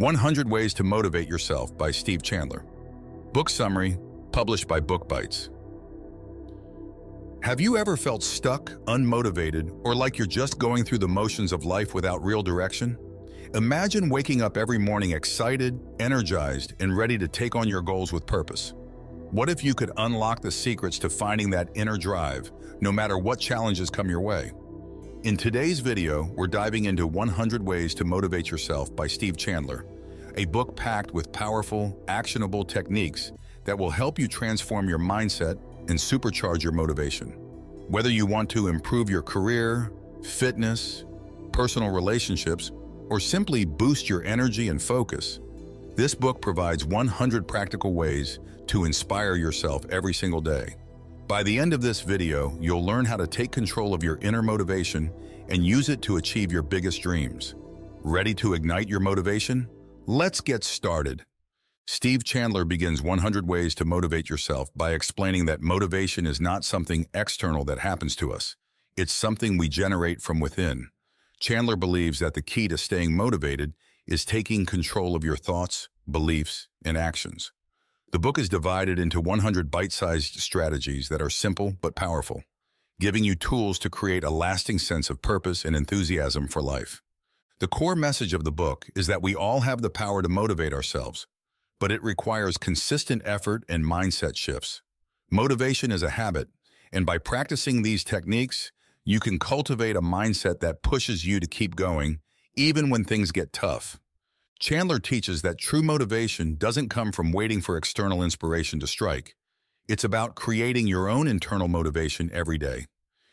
100 Ways to Motivate Yourself by Steve Chandler. Book summary, published by Book Bites. Have you ever felt stuck, unmotivated, or like you're just going through the motions of life without real direction? Imagine waking up every morning excited, energized, and ready to take on your goals with purpose. What if you could unlock the secrets to finding that inner drive, no matter what challenges come your way? In today's video, we're diving into 100 Ways to Motivate Yourself by Steve Chandler, a book packed with powerful, actionable techniques that will help you transform your mindset and supercharge your motivation. Whether you want to improve your career, fitness, personal relationships, or simply boost your energy and focus, this book provides 100 practical ways to inspire yourself every single day. By the end of this video, you'll learn how to take control of your inner motivation and use it to achieve your biggest dreams. Ready to ignite your motivation? Let's get started. Steve Chandler begins 100 Ways to Motivate Yourself by explaining that motivation is not something external that happens to us. It's something we generate from within. Chandler believes that the key to staying motivated is taking control of your thoughts, beliefs, and actions. The book is divided into 100 bite-sized strategies that are simple but powerful, giving you tools to create a lasting sense of purpose and enthusiasm for life. The core message of the book is that we all have the power to motivate ourselves, but it requires consistent effort and mindset shifts. Motivation is a habit, and by practicing these techniques, you can cultivate a mindset that pushes you to keep going, even when things get tough. Chandler teaches that true motivation doesn't come from waiting for external inspiration to strike. It's about creating your own internal motivation every day.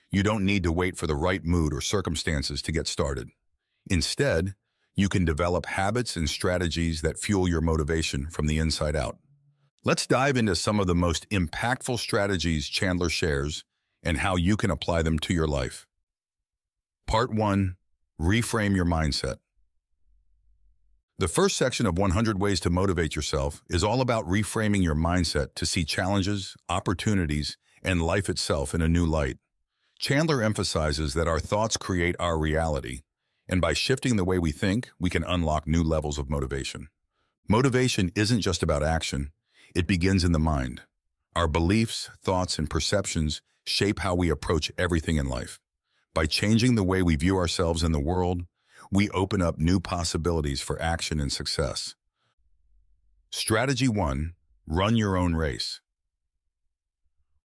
You don't need to wait for the right mood or circumstances to get started. Instead, you can develop habits and strategies that fuel your motivation from the inside out. Let's dive into some of the most impactful strategies Chandler shares and how you can apply them to your life. Part 1. Reframe your mindset. The first section of 100 Ways to Motivate Yourself is all about reframing your mindset to see challenges, opportunities, and life itself in a new light. Chandler emphasizes that our thoughts create our reality, and by shifting the way we think, we can unlock new levels of motivation. Motivation isn't just about action, it begins in the mind. Our beliefs, thoughts, and perceptions shape how we approach everything in life. By changing the way we view ourselves in the world, we open up new possibilities for action and success. Strategy 1. Run your own race.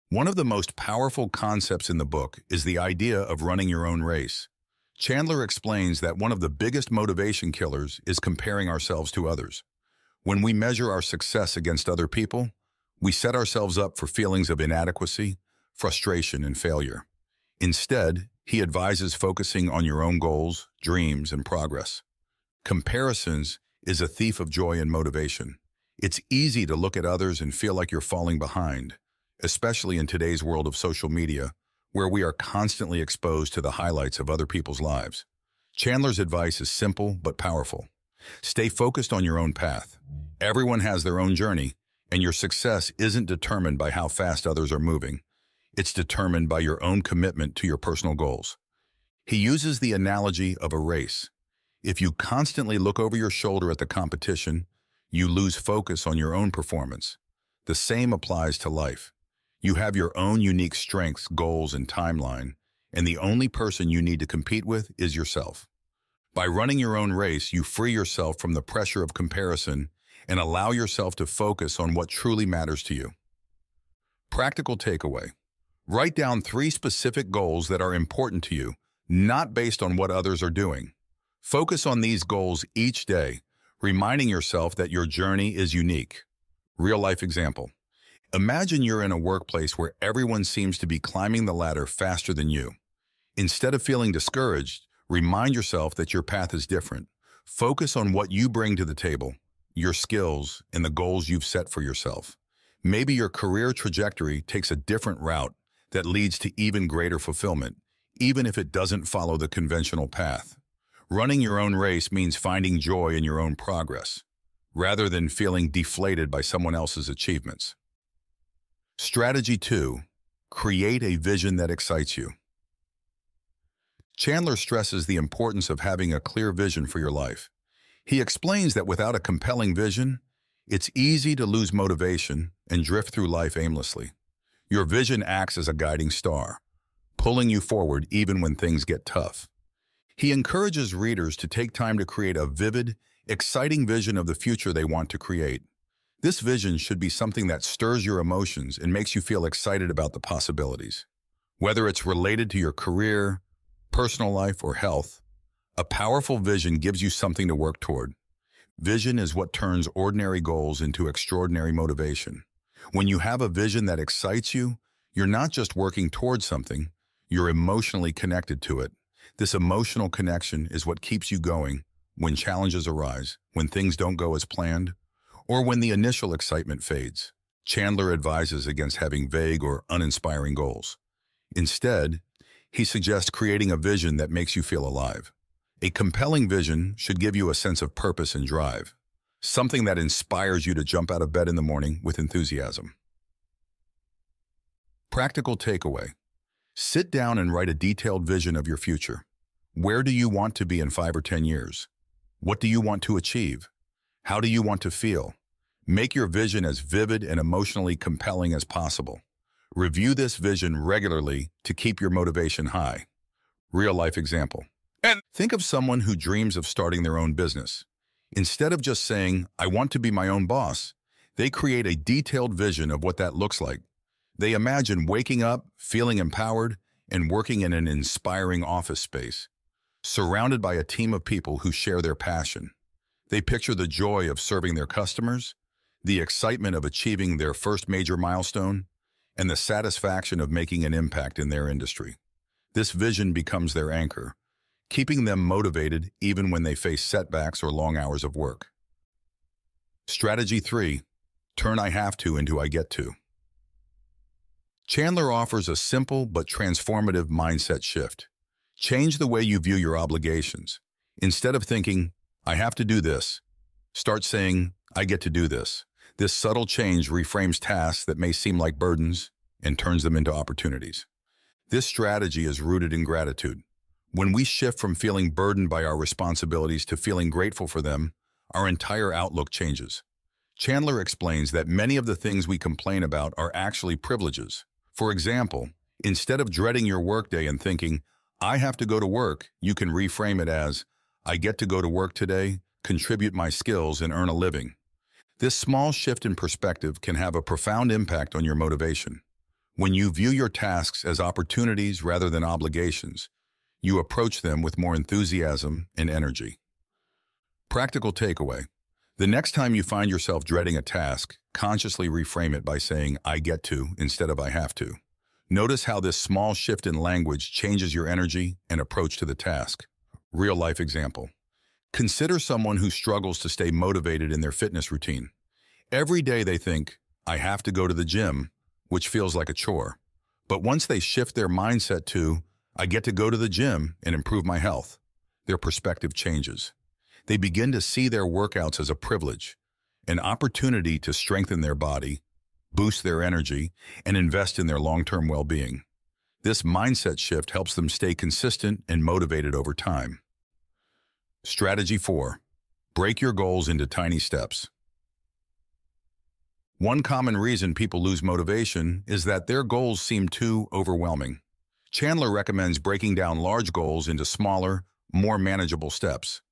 One of the most powerful concepts in the book is the idea of running your own race. Chandler explains that one of the biggest motivation killers is comparing ourselves to others. When we measure our success against other people, we set ourselves up for feelings of inadequacy, frustration, and failure. Instead, he advises focusing on your own goals, dreams, and progress. Comparisons is a thief of joy and motivation. It's easy to look at others and feel like you're falling behind, especially in today's world of social media, where we are constantly exposed to the highlights of other people's lives. Chandler's advice is simple but powerful. Stay focused on your own path. Everyone has their own journey, and your success isn't determined by how fast others are moving. It's determined by your own commitment to your personal goals. He uses the analogy of a race. If you constantly look over your shoulder at the competition, you lose focus on your own performance. The same applies to life. You have your own unique strengths, goals, and timeline, and the only person you need to compete with is yourself. By running your own race, you free yourself from the pressure of comparison and allow yourself to focus on what truly matters to you. Practical takeaway. Write down 3 specific goals that are important to you, not based on what others are doing. Focus on these goals each day, reminding yourself that your journey is unique. Real-life example. Imagine you're in a workplace where everyone seems to be climbing the ladder faster than you. Instead of feeling discouraged, remind yourself that your path is different. Focus on what you bring to the table, your skills, and the goals you've set for yourself. Maybe your career trajectory takes a different route that leads to even greater fulfillment, even if it doesn't follow the conventional path. Running your own race means finding joy in your own progress, rather than feeling deflated by someone else's achievements. Strategy 2. Create a vision that excites you. Chandler stresses the importance of having a clear vision for your life. He explains that without a compelling vision, it's easy to lose motivation and drift through life aimlessly. Your vision acts as a guiding star, pulling you forward even when things get tough. He encourages readers to take time to create a vivid, exciting vision of the future they want to create. This vision should be something that stirs your emotions and makes you feel excited about the possibilities. Whether it's related to your career, personal life, or health, a powerful vision gives you something to work toward. Vision is what turns ordinary goals into extraordinary motivation. When you have a vision that excites you, you're not just working towards something, you're emotionally connected to it. This emotional connection is what keeps you going when challenges arise, when things don't go as planned, or when the initial excitement fades. Chandler advises against having vague or uninspiring goals. Instead, he suggests creating a vision that makes you feel alive. A compelling vision should give you a sense of purpose and drive, something that inspires you to jump out of bed in the morning with enthusiasm. Practical takeaway. Sit down and write a detailed vision of your future. Where do you want to be in 5 or 10 years? What do you want to achieve? How do you want to feel? Make your vision as vivid and emotionally compelling as possible. Review this vision regularly to keep your motivation high. Real-life example. Think of someone who dreams of starting their own business. Instead of just saying, "I want to be my own boss," they create a detailed vision of what that looks like. They imagine waking up, feeling empowered, and working in an inspiring office space, surrounded by a team of people who share their passion. They picture the joy of serving their customers, the excitement of achieving their first major milestone, and the satisfaction of making an impact in their industry. This vision becomes their anchor, keeping them motivated even when they face setbacks or long hours of work. Strategy 3. Turn "I have to" into "I get to." Chandler offers a simple but transformative mindset shift. Change the way you view your obligations. Instead of thinking, "I have to do this," start saying, "I get to do this." This subtle change reframes tasks that may seem like burdens and turns them into opportunities. This strategy is rooted in gratitude. When we shift from feeling burdened by our responsibilities to feeling grateful for them, our entire outlook changes. Chandler explains that many of the things we complain about are actually privileges. For example, instead of dreading your workday and thinking, "I have to go to work," you can reframe it as, "I get to go to work today, contribute my skills, and earn a living." This small shift in perspective can have a profound impact on your motivation. When you view your tasks as opportunities rather than obligations, you approach them with more enthusiasm and energy. Practical takeaway. The next time you find yourself dreading a task, consciously reframe it by saying, "I get to" instead of "I have to." Notice how this small shift in language changes your energy and approach to the task. Real-life example. Consider someone who struggles to stay motivated in their fitness routine. Every day they think, "I have to go to the gym," which feels like a chore. But once they shift their mindset to, "I get to go to the gym and improve my health," their perspective changes. They begin to see their workouts as a privilege, an opportunity to strengthen their body, boost their energy, and invest in their long-term well-being. This mindset shift helps them stay consistent and motivated over time. Strategy 4. Break your goals into tiny steps. One common reason people lose motivation is that their goals seem too overwhelming. Chandler recommends breaking down large goals into smaller, more manageable steps.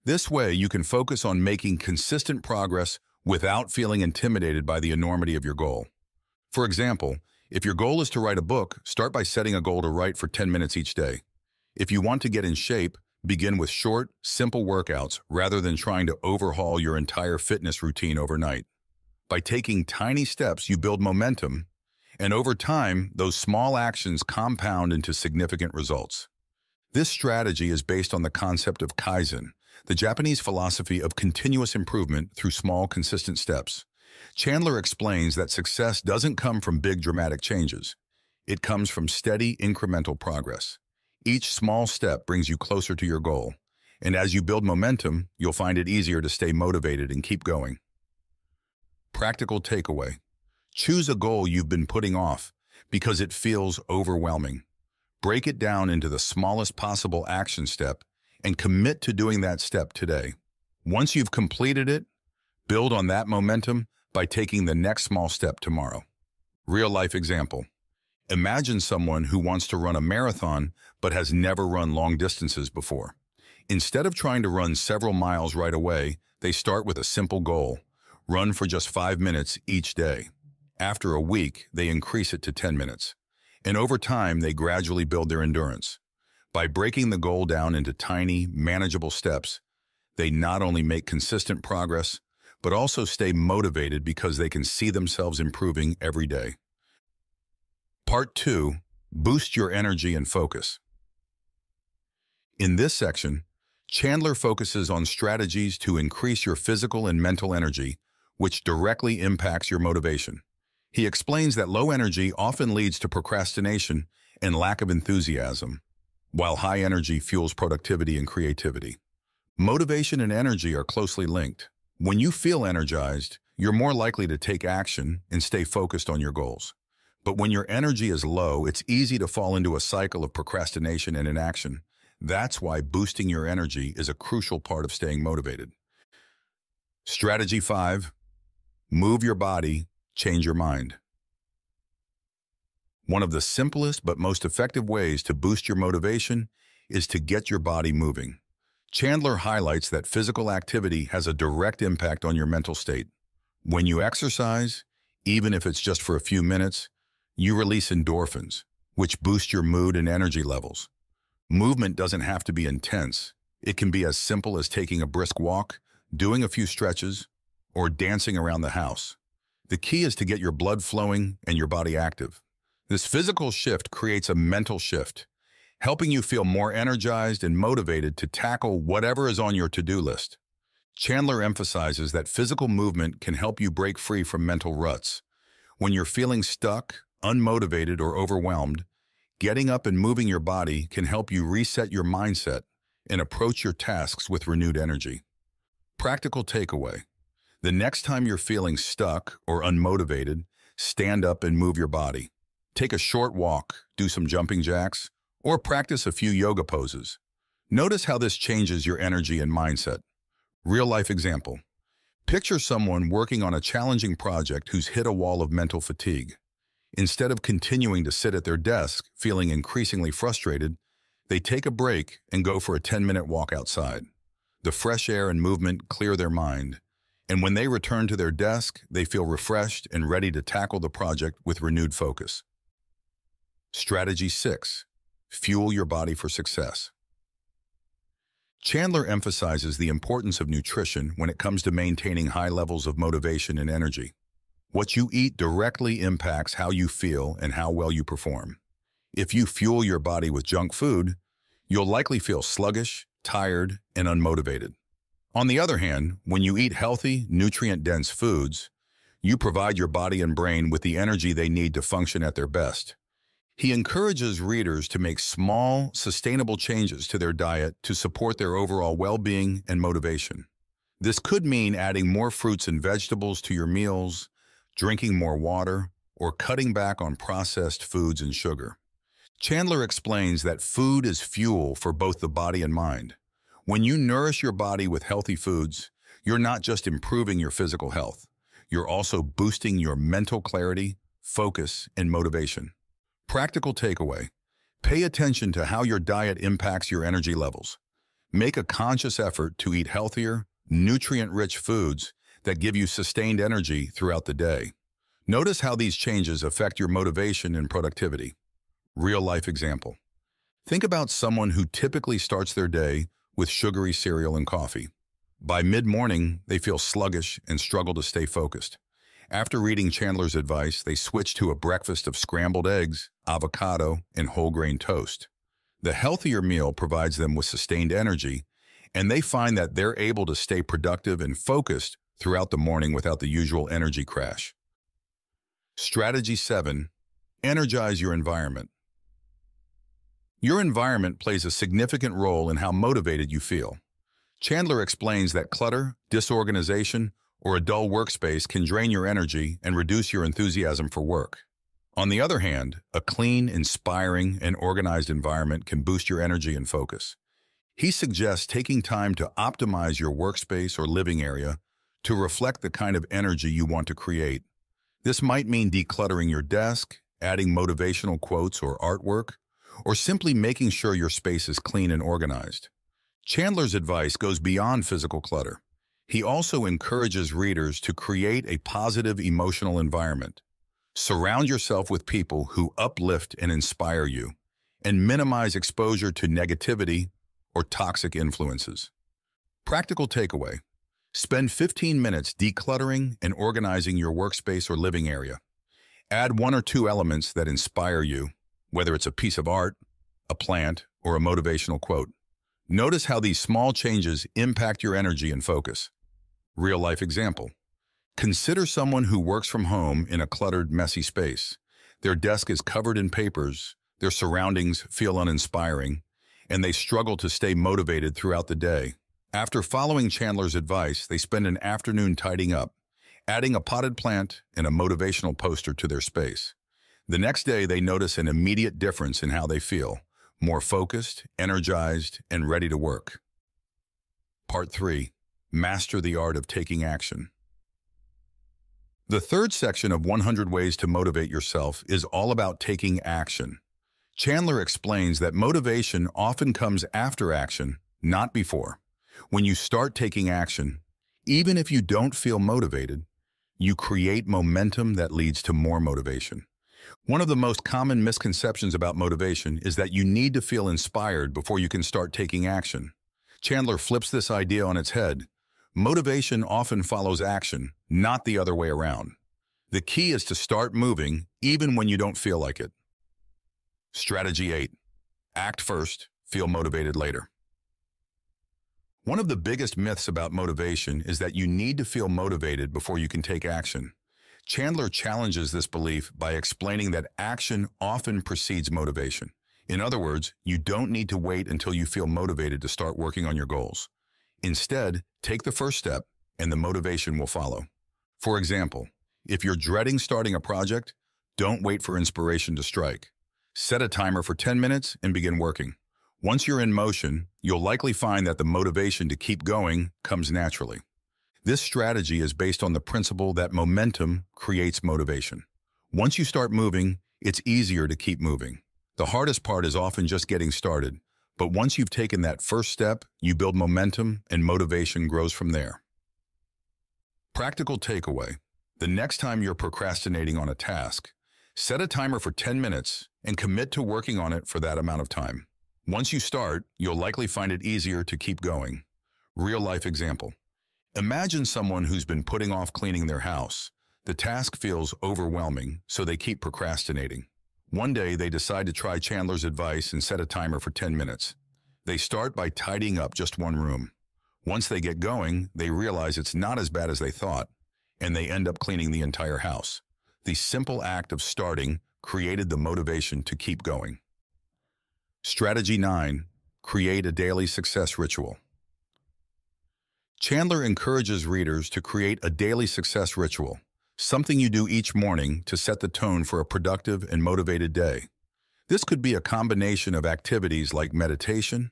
This way, you can focus on making consistent progress without feeling intimidated by the enormity of your goal. For example, if your goal is to write a book, start by setting a goal to write for 10 minutes each day. If you want to get in shape, begin with short, simple workouts rather than trying to overhaul your entire fitness routine overnight. By taking tiny steps, you build momentum, and over time, those small actions compound into significant results. This strategy is based on the concept of Kaizen, the Japanese philosophy of continuous improvement through small, consistent steps. Chandler explains that success doesn't come from big, dramatic changes. It comes from steady, incremental progress. Each small step brings you closer to your goal, and as you build momentum, you'll find it easier to stay motivated and keep going. Practical takeaway. Choose a goal you've been putting off because it feels overwhelming. Break it down into the smallest possible action step and commit to doing that step today. Once you've completed it, build on that momentum by taking the next small step tomorrow. Real-life example. Imagine someone who wants to run a marathon but has never run long distances before. Instead of trying to run several miles right away, they start with a simple goal: run for just 5 minutes each day. After a week, they increase it to 10 minutes. And over time, they gradually build their endurance. By breaking the goal down into tiny, manageable steps, they not only make consistent progress, but also stay motivated because they can see themselves improving every day. Part 2. Boost your energy and focus. In this section, Chandler focuses on strategies to increase your physical and mental energy, which directly impacts your motivation. He explains that low energy often leads to procrastination and lack of enthusiasm, while high energy fuels productivity and creativity. Motivation and energy are closely linked. When you feel energized, you're more likely to take action and stay focused on your goals. But when your energy is low, it's easy to fall into a cycle of procrastination and inaction. That's why boosting your energy is a crucial part of staying motivated. Strategy 5. Move your body, change your mind. One of the simplest but most effective ways to boost your motivation is to get your body moving. Chandler highlights that physical activity has a direct impact on your mental state. When you exercise, even if it's just for a few minutes, you release endorphins, which boost your mood and energy levels. Movement doesn't have to be intense. It can be as simple as taking a brisk walk, doing a few stretches, or dancing around the house. The key is to get your blood flowing and your body active. This physical shift creates a mental shift, helping you feel more energized and motivated to tackle whatever is on your to-do list. Chandler emphasizes that physical movement can help you break free from mental ruts. When you're feeling stuck, unmotivated, or overwhelmed, getting up and moving your body can help you reset your mindset and approach your tasks with renewed energy. Practical takeaway. The next time you're feeling stuck or unmotivated, stand up and move your body. Take a short walk, do some jumping jacks, or practice a few yoga poses. Notice how this changes your energy and mindset. Real-life example. Picture someone working on a challenging project who's hit a wall of mental fatigue. Instead of continuing to sit at their desk, feeling increasingly frustrated, they take a break and go for a 10-minute walk outside. The fresh air and movement clear their mind, and when they return to their desk, they feel refreshed and ready to tackle the project with renewed focus. Strategy 6. Fuel your body for success. Chandler emphasizes the importance of nutrition when it comes to maintaining high levels of motivation and energy. What you eat directly impacts how you feel and how well you perform. If you fuel your body with junk food, you'll likely feel sluggish, tired, and unmotivated. On the other hand, when you eat healthy, nutrient-dense foods, you provide your body and brain with the energy they need to function at their best. He encourages readers to make small, sustainable changes to their diet to support their overall well-being and motivation. This could mean adding more fruits and vegetables to your meals, drinking more water, or cutting back on processed foods and sugar. Chandler explains that food is fuel for both the body and mind. When you nourish your body with healthy foods, you're not just improving your physical health, you're also boosting your mental clarity, focus, and motivation. Practical takeaway. Pay attention to how your diet impacts your energy levels. Make a conscious effort to eat healthier, nutrient-rich foods that give you sustained energy throughout the day. Notice how these changes affect your motivation and productivity. Real-life example. Think about someone who typically starts their day with sugary cereal and coffee. By mid-morning, they feel sluggish and struggle to stay focused. After reading Chandler's advice, they switch to a breakfast of scrambled eggs, avocado, and whole grain toast. The healthier meal provides them with sustained energy, and they find that they're able to stay productive and focused throughout the morning without the usual energy crash. Strategy 7. Energize your environment. Your environment plays a significant role in how motivated you feel. Chandler explains that clutter, disorganization, or a dull workspace can drain your energy and reduce your enthusiasm for work. On the other hand, a clean, inspiring, and organized environment can boost your energy and focus. He suggests taking time to optimize your workspace or living area to reflect the kind of energy you want to create. This might mean decluttering your desk, adding motivational quotes or artwork, or simply making sure your space is clean and organized. Chandler's advice goes beyond physical clutter. He also encourages readers to create a positive emotional environment. Surround yourself with people who uplift and inspire you, and minimize exposure to negativity or toxic influences. Practical takeaway: spend 15 minutes decluttering and organizing your workspace or living area. Add one or two elements that inspire you, whether it's a piece of art, a plant, or a motivational quote. Notice how these small changes impact your energy and focus. Real-life example: consider someone who works from home in a cluttered, messy space. Their desk is covered in papers, their surroundings feel uninspiring, and they struggle to stay motivated throughout the day. After following Chandler's advice, they spend an afternoon tidying up, adding a potted plant and a motivational poster to their space. The next day, they notice an immediate difference in how they feel: more focused, energized, and ready to work. Part 3. Master the art of taking action. The third section of 100 Ways to Motivate Yourself is all about taking action. Chandler explains that motivation often comes after action, not before. When you start taking action, even if you don't feel motivated, you create momentum that leads to more motivation. One of the most common misconceptions about motivation is that you need to feel inspired before you can start taking action. Chandler flips this idea on its head. Motivation often follows action, not the other way around. The key is to start moving even when you don't feel like it. Strategy 8. Act first, feel motivated later. One of the biggest myths about motivation is that you need to feel motivated before you can take action. Chandler challenges this belief by explaining that action often precedes motivation. In other words, you don't need to wait until you feel motivated to start working on your goals. Instead, take the first step and the motivation will follow. For example, if you're dreading starting a project, don't wait for inspiration to strike. Set a timer for 10 minutes and begin working. Once you're in motion, you'll likely find that the motivation to keep going comes naturally. This strategy is based on the principle that momentum creates motivation. Once you start moving, it's easier to keep moving. The hardest part is often just getting started, but once you've taken that first step, you build momentum and motivation grows from there. Practical takeaway: the next time you're procrastinating on a task, set a timer for 10 minutes and commit to working on it for that amount of time. Once you start, you'll likely find it easier to keep going. Real-life example: imagine someone who's been putting off cleaning their house. The task feels overwhelming, so they keep procrastinating. One day, they decide to try Chandler's advice and set a timer for 10 minutes. They start by tidying up just one room. Once they get going, they realize it's not as bad as they thought, and they end up cleaning the entire house. The simple act of starting created the motivation to keep going. Strategy 9. Create a daily success ritual. Chandler encourages readers to create a daily success ritual, something you do each morning to set the tone for a productive and motivated day. This could be a combination of activities like meditation,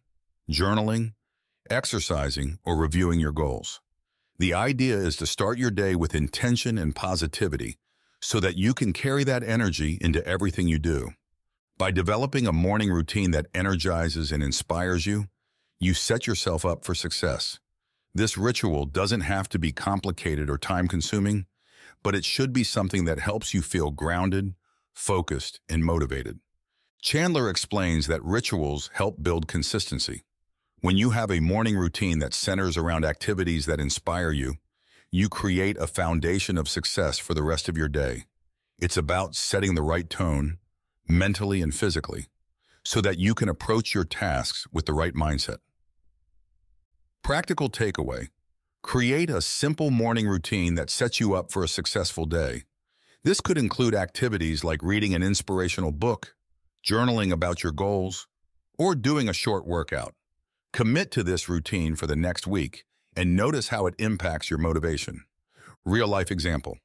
journaling, exercising, or reviewing your goals. The idea is to start your day with intention and positivity so that you can carry that energy into everything you do. By developing a morning routine that energizes and inspires you, you set yourself up for success. This ritual doesn't have to be complicated or time-consuming, but it should be something that helps you feel grounded, focused, and motivated. Chandler explains that rituals help build consistency. When you have a morning routine that centers around activities that inspire you, you create a foundation of success for the rest of your day. It's about setting the right tone, mentally and physically, so that you can approach your tasks with the right mindset. Practical takeaway: create a simple morning routine that sets you up for a successful day. This could include activities like reading an inspirational book, journaling about your goals, or doing a short workout. Commit to this routine for the next week and notice how it impacts your motivation. Real-life example: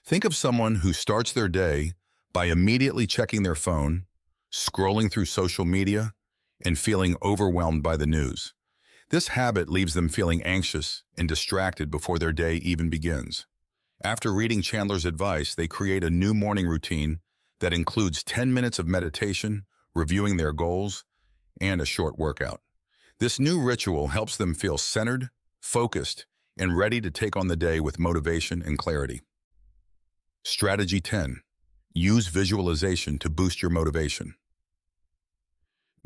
think of someone who starts their day by immediately checking their phone, scrolling through social media, and feeling overwhelmed by the news. This habit leaves them feeling anxious and distracted before their day even begins. After reading Chandler's advice, they create a new morning routine that includes 10 minutes of meditation, reviewing their goals, and a short workout. This new ritual helps them feel centered, focused, and ready to take on the day with motivation and clarity. Strategy 10. Use visualization to boost your motivation.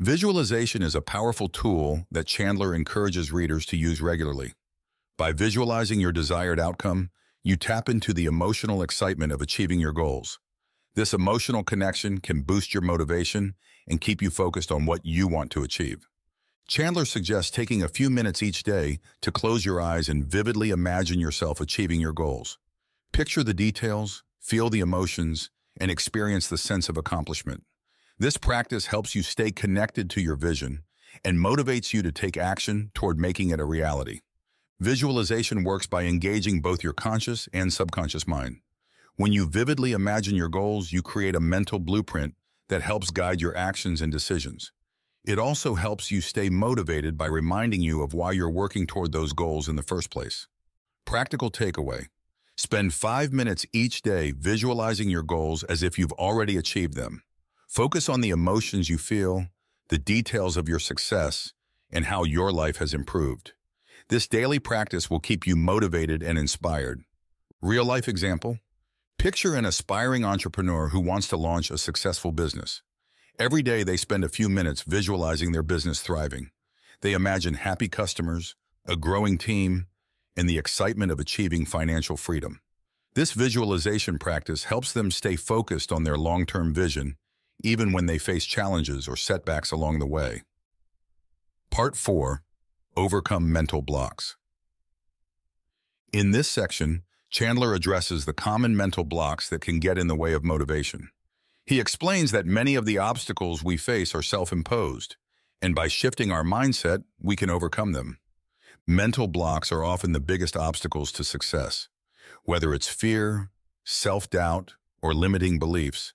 Visualization is a powerful tool that Chandler encourages readers to use regularly. By visualizing your desired outcome, you tap into the emotional excitement of achieving your goals. This emotional connection can boost your motivation and keep you focused on what you want to achieve. Chandler suggests taking a few minutes each day to close your eyes and vividly imagine yourself achieving your goals. Picture the details, feel the emotions, and experience the sense of accomplishment. This practice helps you stay connected to your vision and motivates you to take action toward making it a reality. Visualization works by engaging both your conscious and subconscious mind. When you vividly imagine your goals, you create a mental blueprint that helps guide your actions and decisions. It also helps you stay motivated by reminding you of why you're working toward those goals in the first place. Practical takeaway. Spend 5 minutes each day visualizing your goals as if you've already achieved them. Focus on the emotions you feel, the details of your success, and how your life has improved. This daily practice will keep you motivated and inspired. Real-life example. Picture an aspiring entrepreneur who wants to launch a successful business. Every day they spend a few minutes visualizing their business thriving. They imagine happy customers, a growing team, and the excitement of achieving financial freedom. This visualization practice helps them stay focused on their long-term vision, even when they face challenges or setbacks along the way. Part 4. Overcome mental blocks. In this section, Chandler addresses the common mental blocks that can get in the way of motivation. He explains that many of the obstacles we face are self-imposed, and by shifting our mindset, we can overcome them. Mental blocks are often the biggest obstacles to success. Whether it's fear, self-doubt, or limiting beliefs,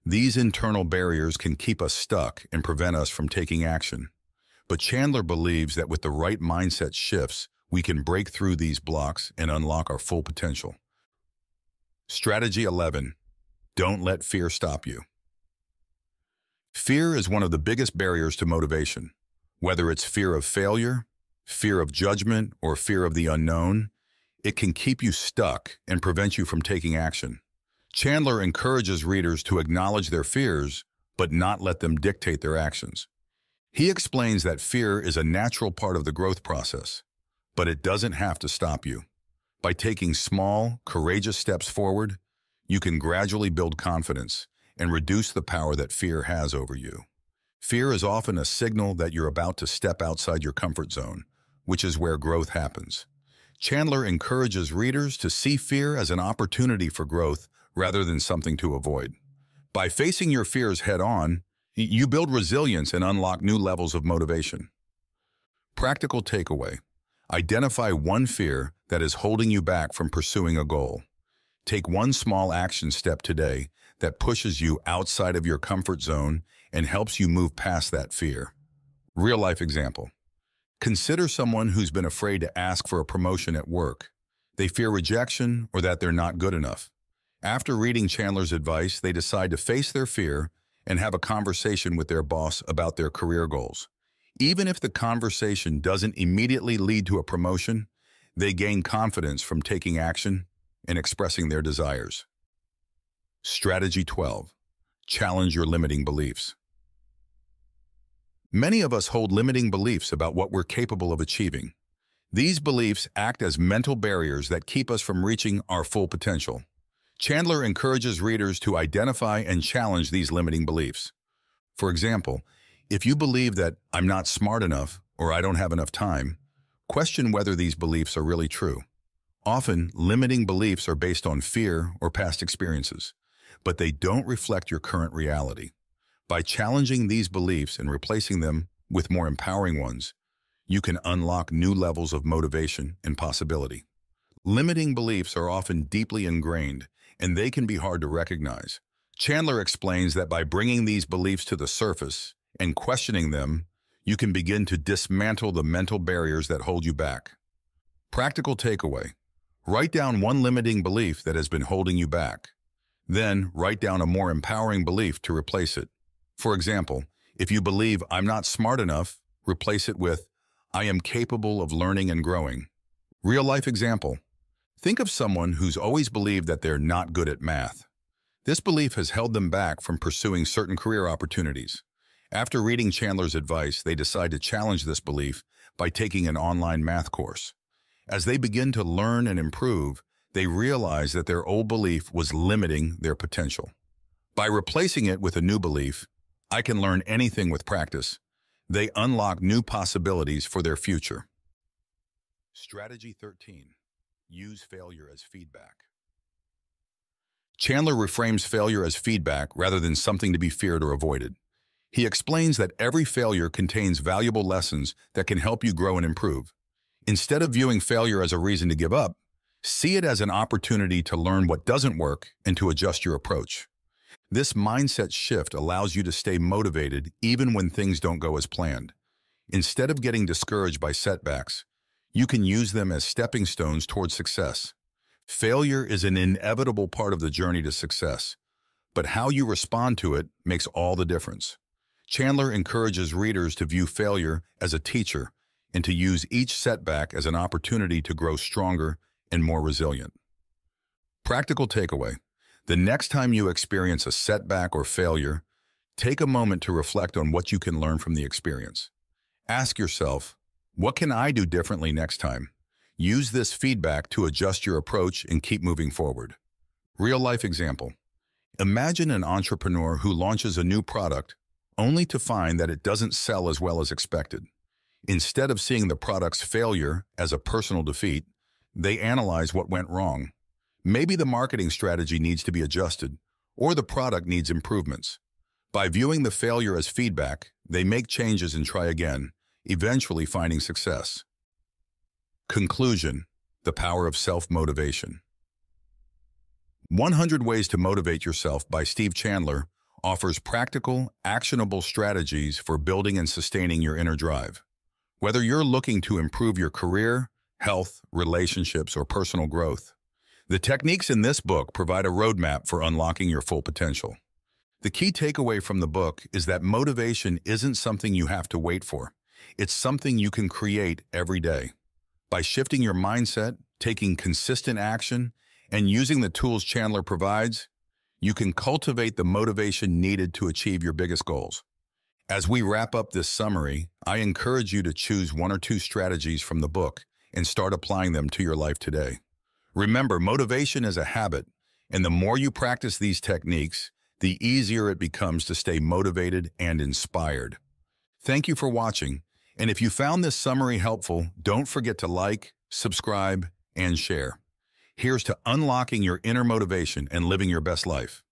these internal barriers can keep us stuck and prevent us from taking action. But Chandler believes that with the right mindset shifts, we can break through these blocks and unlock our full potential. Strategy 11. Don't let fear stop you. Fear is one of the biggest barriers to motivation. Whether it's fear of failure, fear of judgment, or fear of the unknown, it can keep you stuck and prevent you from taking action. Chandler encourages readers to acknowledge their fears, but not let them dictate their actions. He explains that fear is a natural part of the growth process, but it doesn't have to stop you. By taking small, courageous steps forward, you can gradually build confidence and reduce the power that fear has over you. Fear is often a signal that you're about to step outside your comfort zone, which is where growth happens. Chandler encourages readers to see fear as an opportunity for growth rather than something to avoid. By facing your fears head-on, you build resilience and unlock new levels of motivation. Practical takeaway. Identify one fear that is holding you back from pursuing a goal. Take one small action step today that pushes you outside of your comfort zone and helps you move past that fear. Real-life example. Consider someone who's been afraid to ask for a promotion at work. They fear rejection or that they're not good enough. After reading Chandler's advice, they decide to face their fear and have a conversation with their boss about their career goals. Even if the conversation doesn't immediately lead to a promotion, they gain confidence from taking action and expressing their desires. Strategy 12. Challenge your limiting beliefs. Many of us hold limiting beliefs about what we're capable of achieving. These beliefs act as mental barriers that keep us from reaching our full potential. Chandler encourages readers to identify and challenge these limiting beliefs. For example, if you believe that I'm not smart enough or I don't have enough time, question whether these beliefs are really true. Often, limiting beliefs are based on fear or past experiences, but they don't reflect your current reality. By challenging these beliefs and replacing them with more empowering ones, you can unlock new levels of motivation and possibility. Limiting beliefs are often deeply ingrained, and they can be hard to recognize. Chandler explains that by bringing these beliefs to the surface and questioning them, you can begin to dismantle the mental barriers that hold you back. Practical takeaway. Write down one limiting belief that has been holding you back. Then, write down a more empowering belief to replace it. For example, if you believe I'm not smart enough, replace it with I am capable of learning and growing. Real-life example. Think of someone who's always believed that they're not good at math. This belief has held them back from pursuing certain career opportunities. After reading Chandler's advice, they decide to challenge this belief by taking an online math course. As they begin to learn and improve, they realize that their old belief was limiting their potential. By replacing it with a new belief, I can learn anything with practice, they unlock new possibilities for their future. Strategy 13. Use failure as feedback. Chandler reframes failure as feedback rather than something to be feared or avoided. He explains that every failure contains valuable lessons that can help you grow and improve. Instead of viewing failure as a reason to give up, see it as an opportunity to learn what doesn't work and to adjust your approach. This mindset shift allows you to stay motivated even when things don't go as planned. Instead of getting discouraged by setbacks, you can use them as stepping stones towards success. Failure is an inevitable part of the journey to success, but how you respond to it makes all the difference. Chandler encourages readers to view failure as a teacher and to use each setback as an opportunity to grow stronger and more resilient. Practical takeaway. The next time you experience a setback or failure, take a moment to reflect on what you can learn from the experience. Ask yourself, what can I do differently next time? Use this feedback to adjust your approach and keep moving forward. Real-life example. Imagine an entrepreneur who launches a new product only to find that it doesn't sell as well as expected. Instead of seeing the product's failure as a personal defeat, they analyze what went wrong. Maybe the marketing strategy needs to be adjusted, or the product needs improvements. By viewing the failure as feedback, they make changes and try again, eventually finding success. Conclusion: the power of self-motivation. 100 Ways to Motivate Yourself by Steve Chandler offers practical, actionable strategies for building and sustaining your inner drive. Whether you're looking to improve your career, health, relationships, or personal growth, the techniques in this book provide a roadmap for unlocking your full potential. The key takeaway from the book is that motivation isn't something you have to wait for. It's something you can create every day. By shifting your mindset, taking consistent action, and using the tools Chandler provides, you can cultivate the motivation needed to achieve your biggest goals. As we wrap up this summary, I encourage you to choose one or two strategies from the book and start applying them to your life today. Remember, motivation is a habit, and the more you practice these techniques, the easier it becomes to stay motivated and inspired. Thank you for watching, and if you found this summary helpful, don't forget to like, subscribe, and share. Here's to unlocking your inner motivation and living your best life.